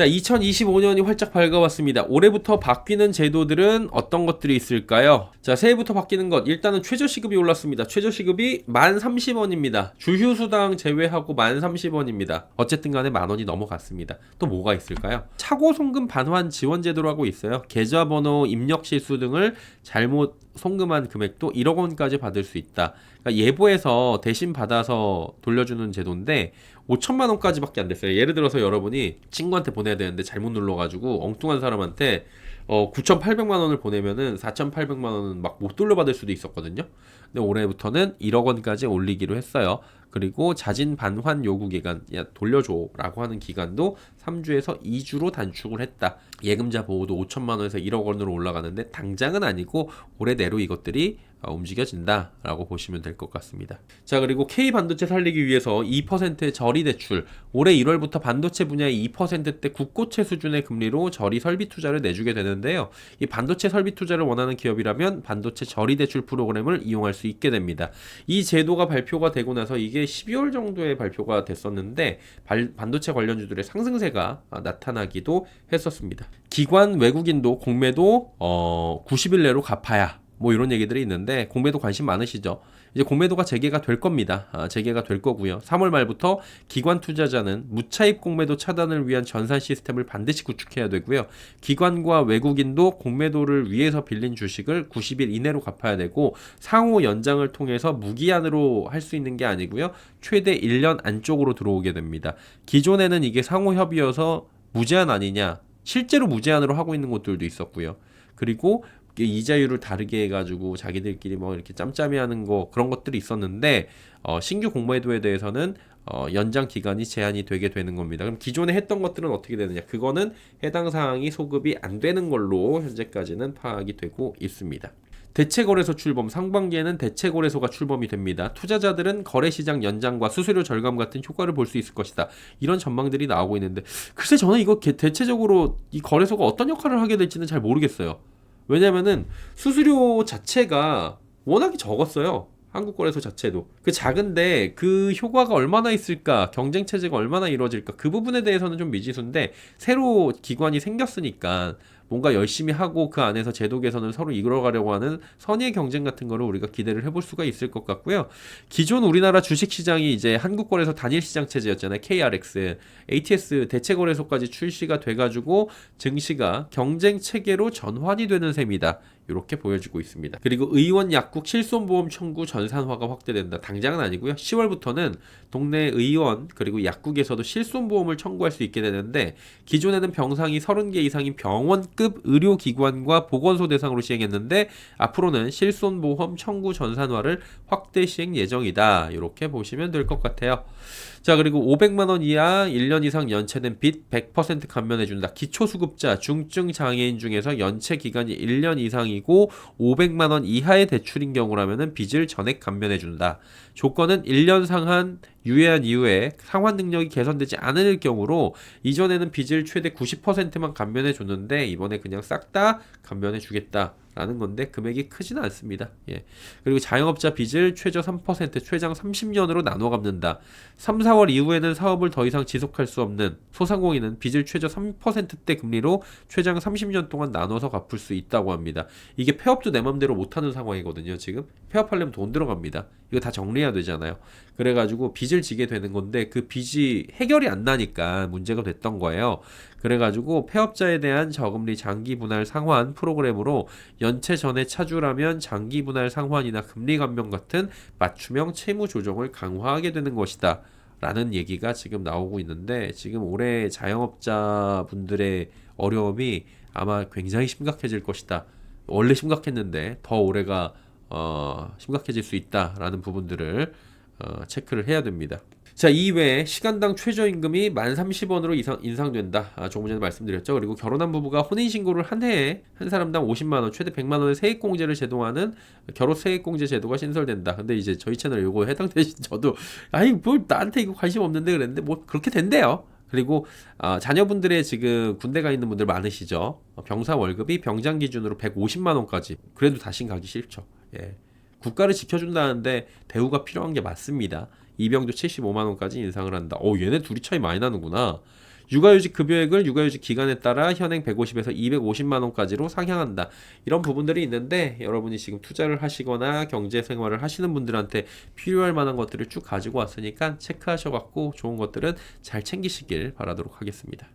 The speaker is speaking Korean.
자, 2025년이 활짝 밝아왔습니다. 올해부터 바뀌는 제도들은 어떤 것들이 있을까요? 자, 새해부터 바뀌는 것. 일단은 최저시급이 올랐습니다. 최저시급이 1030원입니다. 주휴수당 제외하고 1030원입니다. 어쨌든 간에 만원이 넘어갔습니다. 또 뭐가 있을까요? 차고송금 반환 지원 제도라고 있어요. 계좌번호 입력 실수 등을 잘못 송금한 금액도 1억 원까지 받을 수 있다. 그러니까 예보해서 대신 받아서 돌려주는 제도인데 5천만 원까지밖에 안 됐어요. 예를 들어서 여러분이 친구한테 보내야 되는데 잘못 눌러가지고 엉뚱한 사람한테 9,800만 원을 보내면은 4,800만 원은 막 못 돌려받을 수도 있었거든요. 근데 올해부터는 1억 원까지 올리기로 했어요. 그리고 자진 반환 요구 기간, 야 돌려줘라고 하는 기간도 3주에서 2주로 단축을 했다. 예금자 보호도 5천만 원에서 1억 원으로 올라가는데 당장은 아니고 올해 내로 이것들이 움직여진다라고 보시면 될 것 같습니다. 자, 그리고 K 반도체 살리기 위해서 2%의 저리 대출, 올해 1월부터 반도체 분야의 2%대 국고채 수준의 금리로 저리 설비 투자를 내주게 되는데요. 이 반도체 설비 투자를 원하는 기업이라면 반도체 저리 대출 프로그램을 이용할 수 있게 됩니다. 이 제도가 발표가 되고 나서 이게 12월 정도에 발표가 됐었는데 반도체 관련주들의 상승세가 나타나기도 했었습니다. 기관 외국인도 공매도 90일 내로 갚아야 뭐 이런 얘기들이 있는데 공매도 관심 많으시죠? 이제 공매도가 재개가 될 겁니다. 재개가 될 거고요. 3월 말부터 기관 투자자는 무차입 공매도 차단을 위한 전산 시스템을 반드시 구축해야 되고요. 기관과 외국인도 공매도를 위해서 빌린 주식을 90일 이내로 갚아야 되고 상호 연장을 통해서 무기한으로 할 수 있는 게 아니고요. 최대 1년 안쪽으로 들어오게 됩니다. 기존에는 이게 상호 협의여서 무제한 아니냐, 실제로 무제한으로 하고 있는 곳들도 있었고요. 그리고 이자율을 다르게 해가지고 자기들끼리 뭐 이렇게 짬짬이 하는 거 그런 것들이 있었는데 신규 공매도에 대해서는 연장 기간이 제한이 되게 되는 겁니다. 그럼 기존에 했던 것들은 어떻게 되느냐? 그거는 해당 사항이 소급이 안 되는 걸로 현재까지는 파악이 되고 있습니다. 대체거래소 출범, 상반기에는 대체거래소가 출범이 됩니다. 투자자들은 거래시장 연장과 수수료 절감 같은 효과를 볼 수 있을 것이다. 이런 전망들이 나오고 있는데 글쎄 저는 이거 대체적으로 이 거래소가 어떤 역할을 하게 될지는 잘 모르겠어요. 왜냐면은 수수료 자체가 워낙에 적었어요. 한국거래소 자체도. 그 작은데 그 효과가 얼마나 있을까, 경쟁 체제가 얼마나 이루어질까, 그 부분에 대해서는 좀 미지수인데 새로 기관이 생겼으니까 뭔가 열심히 하고 그 안에서 제도 개선을 서로 이끌어가려고 하는 선의의 경쟁 같은 거를 우리가 기대를 해볼 수가 있을 것 같고요. 기존 우리나라 주식시장이 이제 한국거래소 단일시장 체제였잖아요. KRX, ATS 대체거래소까지 출시가 돼가지고 증시가 경쟁 체계로 전환이 되는 셈이다. 이렇게 보여지고 있습니다. 그리고 의원 약국 실손보험 청구 전산화가 확대된다. 당장은 아니고요. 10월부터는 동네 의원 그리고 약국에서도 실손보험을 청구할 수 있게 되는데 기존에는 병상이 30개 이상인 병원급 의료기관과 보건소 대상으로 시행했는데 앞으로는 실손보험 청구 전산화를 확대 시행 예정이다. 이렇게 보시면 될 것 같아요. 자, 그리고 500만 원 이하 1년 이상 연체된 빚 100% 감면해준다. 기초수급자, 중증 장애인 중에서 연체 기간이 1년 이상이고 500만 원 이하의 대출인 경우라면 빚을 전액 감면해준다. 조건은 1년 상한 유예한 이후에 상환 능력이 개선되지 않을 경우로 이전에는 빚을 최대 90%만 감면해 줬는데 이번에 그냥 싹 다 감면해 주겠다. 라는 건데 금액이 크지는 않습니다. 예. 그리고 자영업자 빚을 최저 3%, 최장 30년으로 나눠 갚는다. 3, 4월 이후에는 사업을 더 이상 지속할 수 없는 소상공인은 빚을 최저 3%대 금리로 최장 30년 동안 나눠서 갚을 수 있다고 합니다. 이게 폐업도 내 맘대로 못하는 상황이거든요. 지금 폐업하려면 돈 들어갑니다. 이거 다 정리해야 되잖아요. 그래가지고 빚을 지게 되는 건데 그 빚이 해결이 안 나니까 문제가 됐던 거예요. 그래가지고 폐업자에 대한 저금리 장기 분할 상환 프로그램으로 연체 전에 차주라면 장기 분할 상환이나 금리 감면 같은 맞춤형 채무 조정을 강화하게 되는 것이다. 라는 얘기가 지금 나오고 있는데 지금 올해 자영업자 분들의 어려움이 아마 굉장히 심각해질 것이다. 원래 심각했는데 더 올해가 심각해질 수 있다라는 부분들을 체크를 해야 됩니다. 자, 이외에 시간당 최저임금이 1030원으로 인상된다. 조금 전에 말씀드렸죠. 그리고 결혼한 부부가 혼인신고를 한 해에 한 사람당 50만원, 최대 100만원의 세액공제를 제도하는 결혼 세액공제 제도가 신설된다. 근데 이제 저희 채널 요거 해당되신 저도 아니 뭐 나한테 이거 관심 없는데 그랬는데 뭐 그렇게 된대요. 그리고 자녀분들의 지금 군대 가 있는 분들 많으시죠. 병사 월급이 병장 기준으로 150만원까지. 그래도 다신 가기 싫죠. 예. 국가를 지켜준다는데 대우가 필요한 게 맞습니다. 이병도 75만원까지 인상을 한다. 얘네 둘이 차이 많이 나는구나. 육아휴직 급여액을 육아휴직 기간에 따라 현행 150에서 250만 원까지로 상향한다. 이런 부분들이 있는데 여러분이 지금 투자를 하시거나 경제 생활을 하시는 분들한테 필요할 만한 것들을 쭉 가지고 왔으니까 체크하셔갖고 좋은 것들은 잘 챙기시길 바라도록 하겠습니다.